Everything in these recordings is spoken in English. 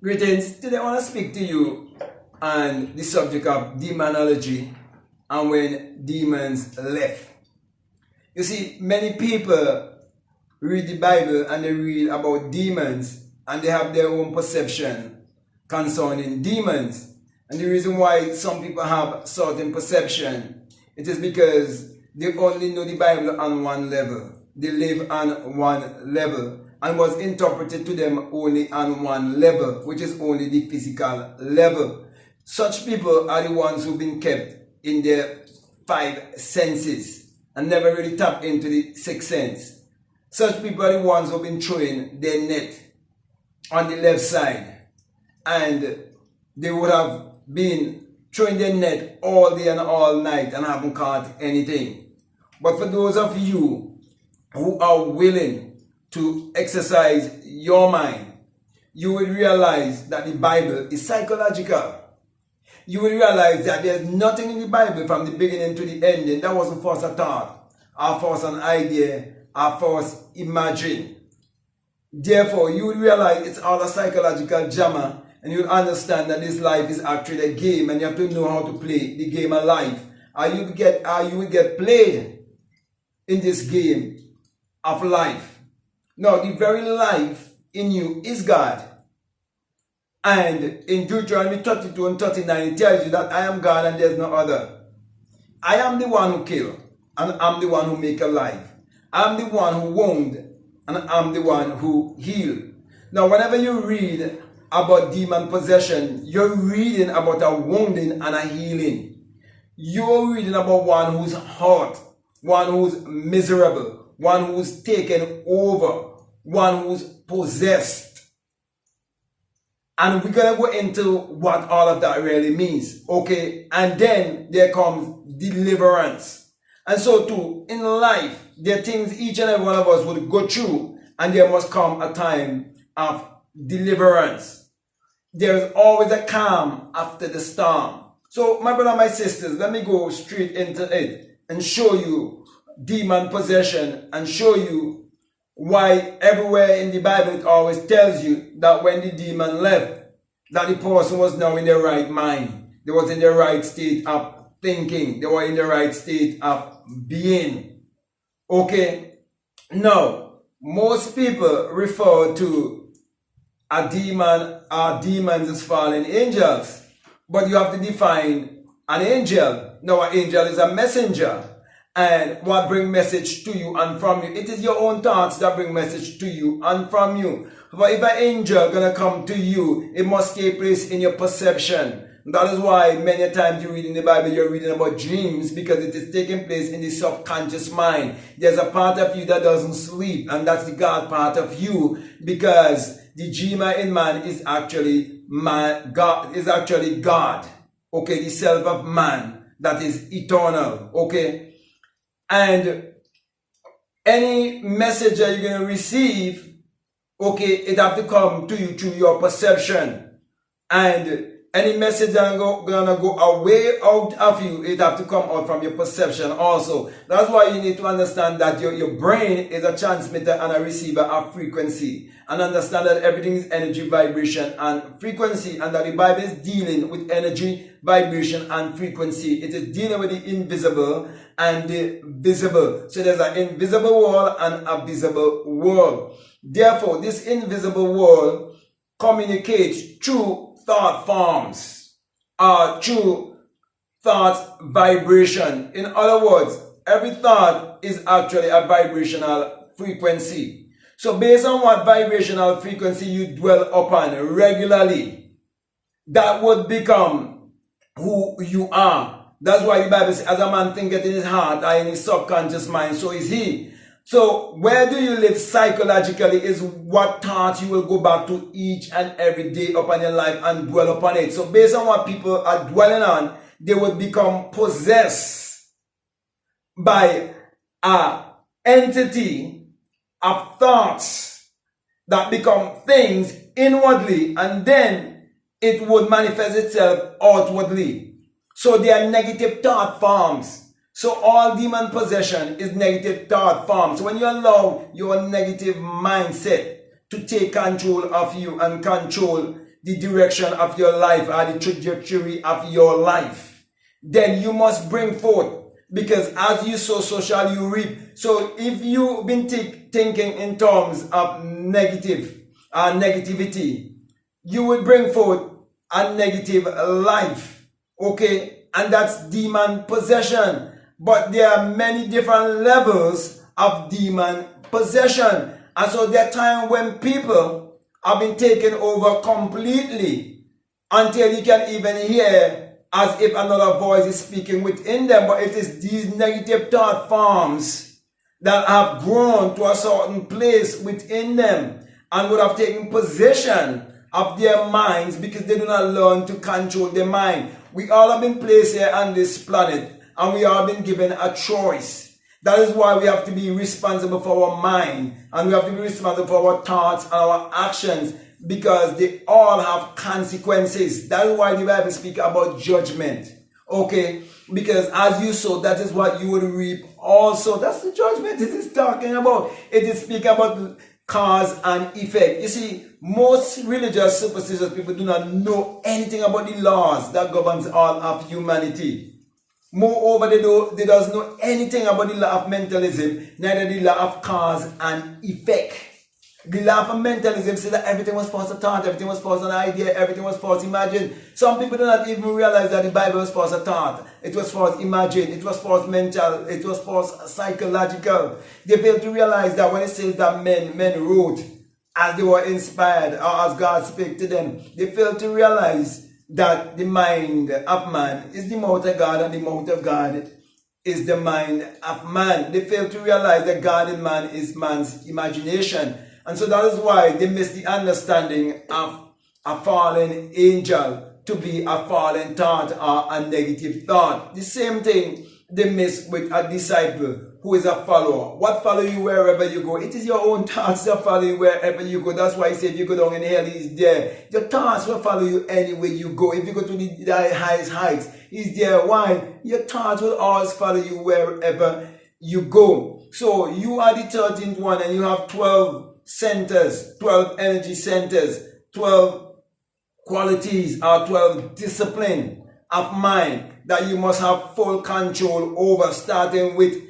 Greetings. Today I want to speak to you on the subject of demonology and when demons left. You see, many people read the Bible and they read about demons and they have their own perception concerning demons. And the reason why some people have certain perception, it is because they only know the Bible on one level. They live on one level and was interpreted to them only on one level, which is only the physical level. Such people are the ones who've been kept in their five senses and never really tap into the sixth sense. Such people are the ones who've been throwing their net on the left side, and they would have been throwing their net all day and all night and haven't caught anything. But for those of you who are willing to exercise your mind, you will realize that the Bible is psychological. You will realize that there's nothing in the Bible from the beginning to the ending that wasn't first a thought, or first an idea, or first imagined. Therefore, you will realize it's all a psychological drama, and you'll understand that this life is actually a game, and you have to know how to play the game of life, or you will get played in this game of life. Now, the very life in you is God. And in Deuteronomy 32 and 39, it tells you that I am God and there's no other. I am the one who kills, and I'm the one who makes alive. I'm the one who wound, and I'm the one who heals. Now, whenever you read about demon possession, you're reading about a wounding and a healing. You're reading about one who's hurt, one who's miserable, one who's taken over, one who's possessed. And we're going to go into what all of that really means. Okay? And then there comes deliverance. And so too, in life, there are things each and every one of us would go through, and there must come a time of deliverance. There is always a calm after the storm. So, my brother, my sisters, let me go straight into it and show you demon possession and show you why everywhere in the Bible it always tells you that when the demon left, that the person was now in their right mind. They was in the right state of thinking. They were in the right state of being. Okay? Now, most people refer to a demon or demons as fallen angels. But you have to define an angel. Now, an angel is a messenger. And what bring message to you and from you? It is your own thoughts that bring message to you and from you. But if an angel gonna come to you, it must take place in your perception. That is why many times you read in the Bible, you're reading about dreams, because it is taking place in the subconscious mind. There's a part of you that doesn't sleep, and that's the God part of you, because the dreamer in man is actually man. God is actually God. Okay, the self of man that is eternal. Okay. And any message that you're going to receive, okay, it have to come to you through your perception. And any message that gonna go away out of you, it have to come out from your perception also. That's why you need to understand that your brain is a transmitter and a receiver of frequency. And understand that everything is energy, vibration, and frequency. And that the Bible is dealing with energy, vibration, and frequency. It is dealing with the invisible and the visible. So there's an invisible world and a visible world. Therefore, this invisible world communicates through thought forms, through thought vibration. In other words, every thought is actually a vibrational frequency. So based on what vibrational frequency you dwell upon regularly, that would become who you are. That's why the Bible says, as a man thinketh in his heart or in his subconscious mind, so is he. So where do you live psychologically is what thoughts you will go back to each and every day upon your life and dwell upon it. So based on what people are dwelling on, they will become possessed by an entity of thoughts that become things inwardly, and then it would manifest itself outwardly. So they are negative thought forms. So all demon possession is negative thought forms. So when you allow your negative mindset to take control of you and control the direction of your life or the trajectory of your life, then you must bring forth. Because as you sow, so shall you reap. So if you've been thinking in terms of negativity, you will bring forth a negative life. Okay? And that's demon possession. But there are many different levels of demon possession. And so there are times when people have been taken over completely until you can even hear as if another voice is speaking within them. But it is these negative thought forms that have grown to a certain place within them and would have taken possession of their minds because they do not learn to control their mind. We all have been placed here on this planet and we all been given a choice. That is why we have to be responsible for our mind and we have to be responsible for our thoughts and our actions, because they all have consequences. That is why the Bible speaks about judgment. Okay? Because as you sow, that is what you will reap also. That's the judgment it is talking about. It is speaking about cause and effect. You see, most religious, superstitious people do not know anything about the laws that governs all of humanity. Moreover, they don't know anything about the law of mentalism, neither the law of cause and effect. The law of mentalism says that everything was first a thought, everything was first an idea, everything was first imagined. Some people do not even realize that the Bible was first a thought. It was first imagined, it was first mental, it was first psychological. They fail to realize that when it says that men wrote as they were inspired or as God spoke to them, they fail to realize that the mind of man is the mouth of God and the mouth of God is the mind of man. They fail to realize that God in man is man's imagination. And so that is why they miss the understanding of a fallen angel to be a fallen thought or a negative thought. The same thing they miss with a disciple who is a follower. What follow you wherever you go? It is your own thoughts that follow you wherever you go. That's why he said if you go down in hell, he's there. Your thoughts will follow you anywhere you go. If you go to the highest heights, he's there. Why? Your thoughts will always follow you wherever you go. So you are the 13th one and you have 12 centers, 12 energy centers, 12 qualities or 12 discipline of mind that you must have full control over, starting with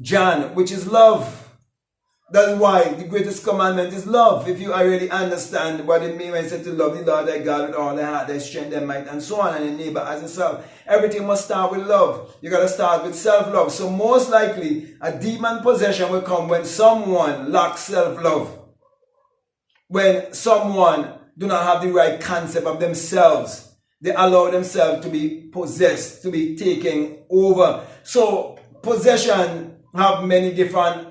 John, which is love. That's why the greatest commandment is love. If you really understand what it means when it says to love the Lord thy God with all thy heart, thy strength, thy might, and so on, and your neighbor as yourself. Everything must start with love. You got to start with self-love. So most likely, a demon possession will come when someone lacks self-love. When someone do not have the right concept of themselves, they allow themselves to be possessed, to be taken over. So possession have many different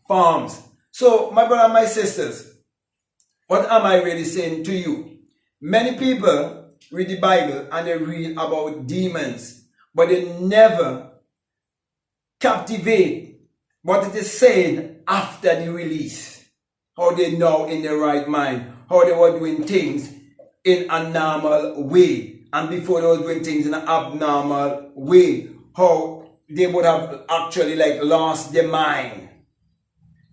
forms. So my brother and my sisters, what am I really saying to you? Many people read the Bible and they read about demons, but they never captivate what it is saying after the release. How they know in their right mind, how they were doing things in a normal way, and before they were doing things in an abnormal way, how they would have actually lost their mind.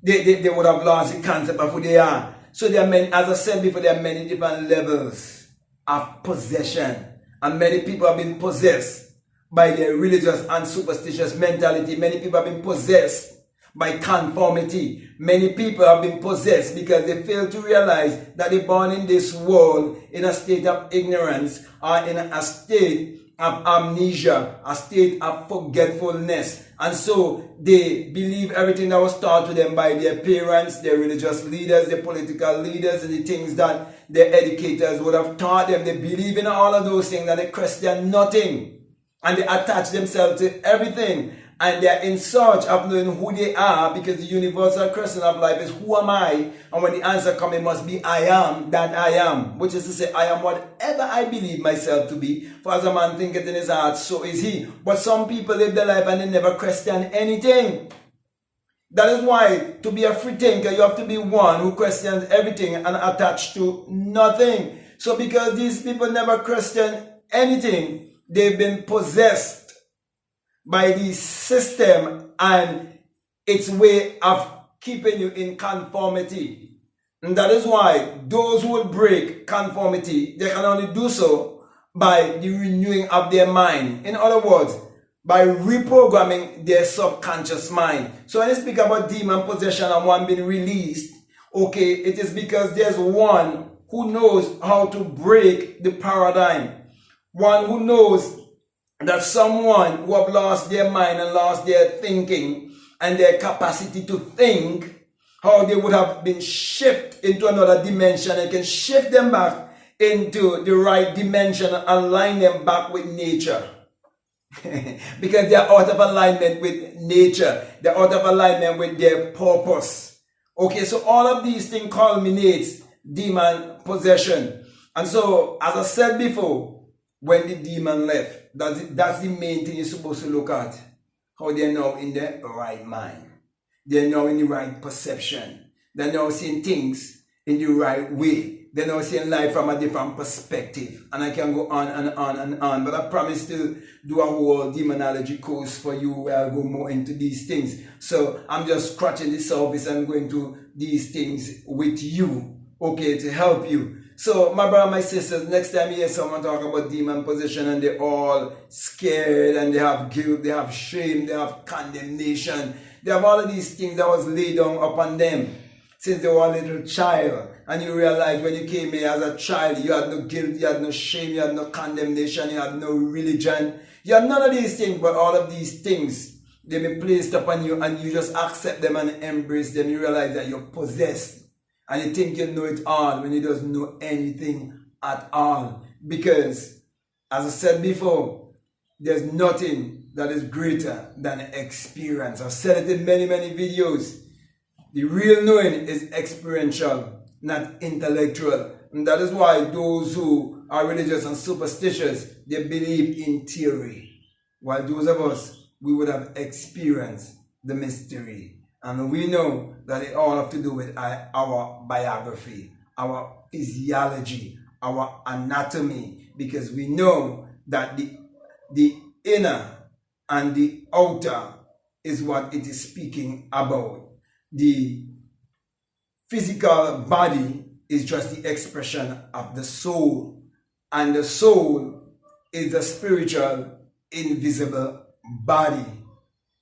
They would have lost the concept of who they are. So there are many, as I said before, there are many different levels of possession, and many people have been possessed by their religious and superstitious mentality. Many people have been possessed by conformity. Many people have been possessed because they fail to realize that they're born in this world in a state of ignorance or in a state of amnesia, a state of forgetfulness. And so they believe everything that was taught to them by their parents, their religious leaders, their political leaders, and the things that their educators would have taught them. They believe in all of those things and they question nothing. And they attach themselves to everything. And they're in search of knowing who they are, because the universal question of life is, who am I? And when the answer comes, it must be, I am that I am. Which is to say, I am whatever I believe myself to be. For as a man thinketh in his heart, so is he. But some people live their life and they never question anything. That is why, to be a free thinker, you have to be one who questions everything and attached to nothing. So because these people never question anything, they've been possessed by the system and its way of keeping you in conformity. And that is why those who will break conformity, they can only do so by the renewing of their mind. In other words, by reprogramming their subconscious mind. So when I speak about demon possession and one being released, okay, it is because there's one who knows how to break the paradigm. One who knows that someone who have lost their mind and lost their thinking and their capacity to think, how they would have been shifted into another dimension, and can shift them back into the right dimension and align them back with nature. Because they are out of alignment with nature. They're out of alignment with their purpose. Okay, so all of these things culminates demon possession. And so, as I said before, when the demon left, that's the main thing you're supposed to look at. How they're now in the right mind. They're now in the right perception. They're now seeing things in the right way. They're now seeing life from a different perspective. And I can go on and on and on. But I promise to do a whole demonology course for you where I'll go more into these things. So I'm just scratching the surface and going to these things with you. Okay, to help you. So my brother, my sisters, next time you hear someone talk about demon possession and they're all scared and they have guilt, they have shame, they have condemnation. They have all of these things that was laid down upon them since they were a little child. And you realize when you came here as a child, you had no guilt, you had no shame, you had no condemnation, you had no religion. You had none of these things, but all of these things, they've been placed upon you and you just accept them and embrace them. You realize that you're possessed. And you think you know it all when you don't know anything at all. Because, as I said before, there's nothing that is greater than experience. I've said it in many, many videos. The real knowing is experiential, not intellectual. And that is why those who are religious and superstitious, they believe in theory. While those of us, we would have experienced the mystery. And we know that it all have to do with our biography, our physiology, our anatomy. Because we know that the inner and the outer is what it is speaking about. The physical body is just the expression of the soul, and the soul is the spiritual, invisible body.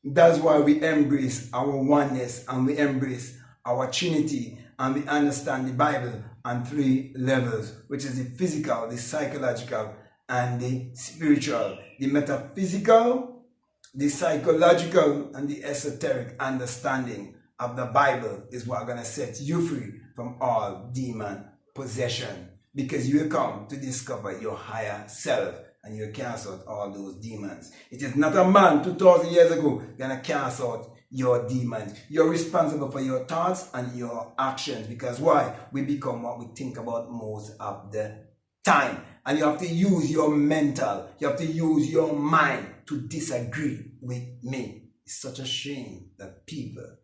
That's why we embrace our oneness and we embrace our Trinity, and we understand the Bible on 3 levels, which is the physical, the psychological, and the spiritual. The metaphysical, the psychological, and the esoteric understanding of the Bible is what going to set you free from all demon possession, because you will come to discover your higher self and you cast out all those demons. It is not a man 2,000 years ago going to cast out your demons. You're responsible for your thoughts and your actions, because why? We become what we think about most of the time. And you have to use your mental, you have to use your mind to disagree with me. It's such a shame that people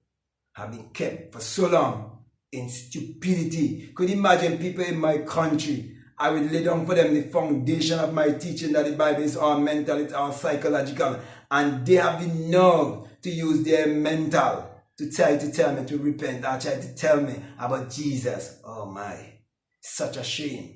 have been kept for so long in stupidity. Could you imagine people in my country? I will lay down for them the foundation of my teaching that the Bible is all mental, it's all psychological. And they have the nerve to use their mental to try to tell me to repent or try to tell me about Jesus. Oh my, such a shame.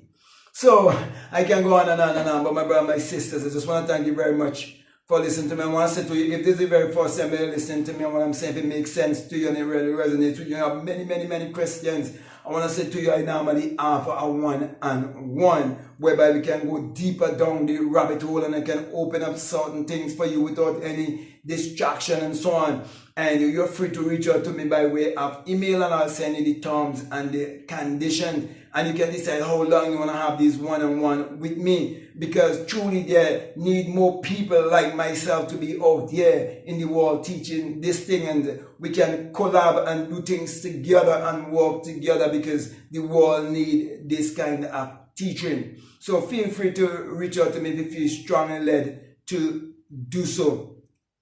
So I can go on and on and on, but my brother, my sisters, I just want to thank you very much for listening to me. I want to say to you, if this is the very first time you're listening to me and what I'm saying, if it makes sense to you and it really resonates with you, you have many, many, many questions. I want to say to you, I normally offer a one-on-one whereby we can go deeper down the rabbit hole and I can open up certain things for you without any distraction and so on. And you're free to reach out to me by way of email, and I'll send you the terms and the conditions. And you can decide how long you want to have this one-on-one with me, because truly there need more people like myself to be out there in the world teaching this thing, and we can collab and do things together and work together, because the world need this kind of teaching. So feel free to reach out to me if you feel strongly led to do so.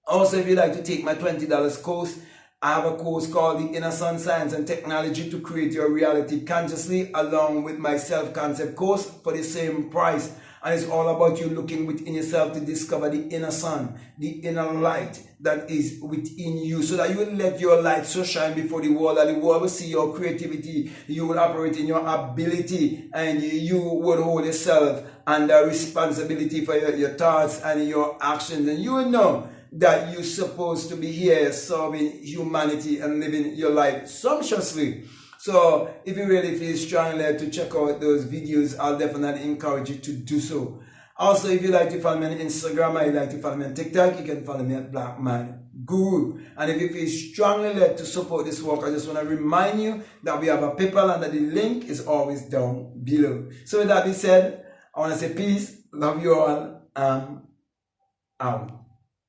Also, if you'd like to take my $20 course, I have a course called The Inner Sun Science and Technology to Create Your Reality Consciously, along with my self-concept course for the same price. And it's all about you looking within yourself to discover the inner sun, the inner light that is within you, so that you will let your light so shine before the world that the world will see your creativity, you will operate in your ability, and you will hold yourself under responsibility for your thoughts and your actions, and you will know that you're supposed to be here serving humanity and living your life sumptuously. So if you really feel strongly to check out those videos, I'll definitely encourage you to do so. Also, if you like to follow me on Instagram or you like to follow me on TikTok, you can follow me at BlackMadGuru. And if you feel strongly led to support this work, I just want to remind you that we have a PayPal and that the link is always down below. So with that being said, I want to say peace, love you all, out.